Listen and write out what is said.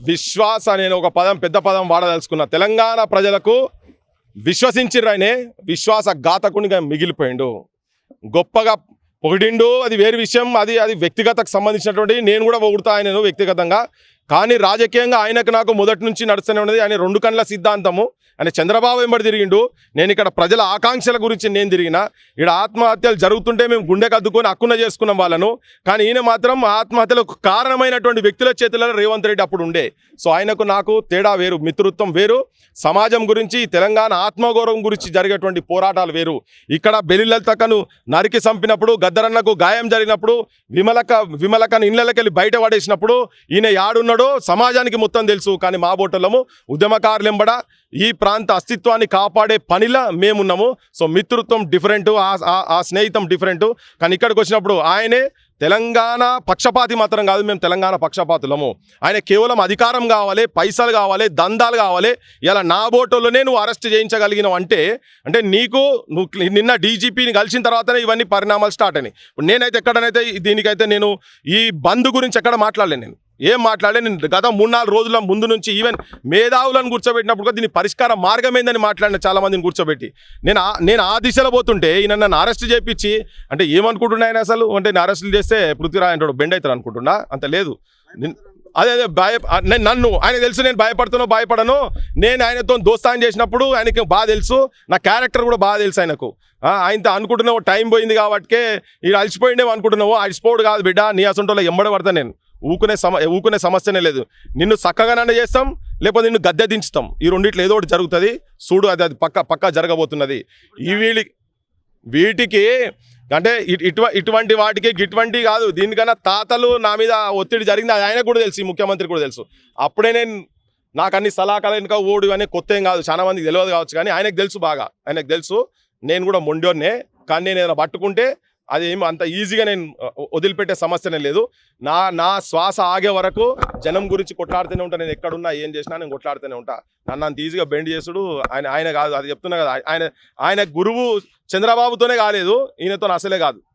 విశ్వాస నేను ఒక పదం పెద్ద పదం వాడదలుచుకున్న. తెలంగాణ ప్రజలకు విశ్వసించిర్రనే విశ్వాసఘాతకునిగా మిగిలిపోయిండు. గొప్పగా పొగిడిండు, అది వేరే విషయం. అది వ్యక్తిగతకు సంబంధించినటువంటి, నేను కూడా పొగుడుతా ఆయనను వ్యక్తిగతంగా. కానీ రాజకీయంగా ఆయనకు నాకు మొదటి నుంచి నడుస్తూనే ఉన్నది. ఆయన రెండు కళ్ళ సిద్ధాంతము. ఆయన చంద్రబాబు వెంబడి తిరిగిండు, నేను ఇక్కడ ప్రజల ఆకాంక్షల గురించి నేను తిరిగిన. ఇక్కడ ఆత్మహత్యలు జరుగుతుంటే మేము గుండె కద్దుకొని హక్కున చేసుకున్నాం వాళ్ళను. కానీ ఈయన మాత్రం ఆత్మహత్యలకు కారణమైనటువంటి వ్యక్తుల చేతులలో రేవంత్ రెడ్డి అప్పుడు ఉండే. సో ఆయనకు నాకు తేడా వేరు, మిత్రుత్వం వేరు. సమాజం గురించి, తెలంగాణ ఆత్మగౌరవం గురించి జరిగేటువంటి పోరాటాలు వేరు. ఇక్కడ బెలిలతకను నరికి చంపినప్పుడు, గద్దరన్నకు గాయం జరిగినప్పుడు, విమలకను ఇళ్ళకెళ్ళి బయట పడేసినప్పుడు ఈయన యాడున్నాడో సమాజానికి మొత్తం తెలుసు. కానీ మా బోటలము ఉద్యమకారులెంబడ ఈ ప్రాంత అస్తిత్వాన్ని కాపాడే పనిలా మేమున్నాము. సో మిత్రుత్వం డిఫరెంటు, ఆ స్నేహితం డిఫరెంటు. కానీ ఇక్కడికి వచ్చినప్పుడు ఆయనే తెలంగాణ పక్షపాతి మాత్రం కాదు, మేము తెలంగాణ పక్షపాతులము. ఆయన కేవలం అధికారం కావాలి, పైసలు కావాలి, దందాలు కావాలి. ఇలా నా బోటోలోనే నువ్వు అరెస్ట్ చేయించగలిగినావు అంటే నువ్వు నిన్న డీజీపీని కలిసిన తర్వాతనే ఇవన్నీ పరిణామాలు స్టార్ట్ అయినాయి. ఇప్పుడు నేనైతే ఎక్కడనైతే దీనికైతే నేను ఈ బంద్ గురించి ఎక్కడ మాట్లాడలేను. నేను ఏం మాట్లాడలే. నేను గత 3-4 రోజుల ముందు నుంచి ఈవెన్ మేధావులను కూర్చోబెట్టినప్పుడు కూడా దీని పరిష్కార మార్గం ఏందని మాట్లాడిన చాలామందిని కూర్చోబెట్టి నేను ఆ దిశలో పోతుంటే ఈయన నన్ను అరెస్ట్ చేయించి, అంటే ఏమనుకుంటున్నా ఆయన అసలు, అంటే నేను అరెస్టులు చేస్తే పృథ్వీరాజ్ అంటాడు బెండ్ అవుతారు అనుకుంటున్నా. అంత లేదు. అదే నన్ను ఆయన తెలుసు, నేను భయపడను. నేను ఆయనతో దోస్తాన్ చేసినప్పుడు ఆయనకి బాగా తెలుసు, నా క్యారెక్టర్ కూడా బాగా తెలుసు ఆయనకు. ఆయనతో అనుకుంటున్నావు టైం పోయింది కాబట్టికే ఇది అలసిపోయిండేమో అనుకుంటున్నావు. అలసిపోడు కాదు బిడ్డ, నీ అసంటోళ్ళ ఎంబడి పడతా. నేను ఊకునే సమస్యనే లేదు. నిన్ను చక్కగానే చేస్తాం, లేకపోతే నిన్ను గద్దె దించుతాం. ఈ రెండిట్లో ఏదో ఒకటి జరుగుతుంది. చూడు, అది పక్కా జరగబోతున్నది. వీటికి అంటే ఇటువంటి వాటికి ఇటువంటి కాదు, దీనికన్నా తాతలు నా మీద ఒత్తిడి జరిగింది. అది ఆయనకు కూడా తెలుసు, ముఖ్యమంత్రి కూడా తెలుసు. అప్పుడే నాకు అన్ని సలహాలు వెనుక ఓడు అనే కొత్త ఏం కాదు, చాలా మందికి తెలియదు కావచ్చు. కానీ ఆయనకు తెలుసు, బాగా ఆయనకు తెలుసు. నేను కూడా మొండోనే. కానీ నేను ఏదైనా పట్టుకుంటే అది ఏమి అంత ఈజీగా నేను వదిలిపెట్టే సమస్యనే లేదు. నా శ్వాస ఆగే వరకు జనం గురించి కొట్లాడుతూనే ఉంటా. నేను ఎక్కడున్నా ఏం చేసినా నేను కొట్లాడుతూనే ఉంటా. నన్ను అంత ఈజీగా బెండ్ చేసుడు ఆయన కాదు. అది చెప్తున్నా కదా, ఆయన గురువు చంద్రబాబుతోనే కాలేదు, ఈయనతో అసలే కాదు.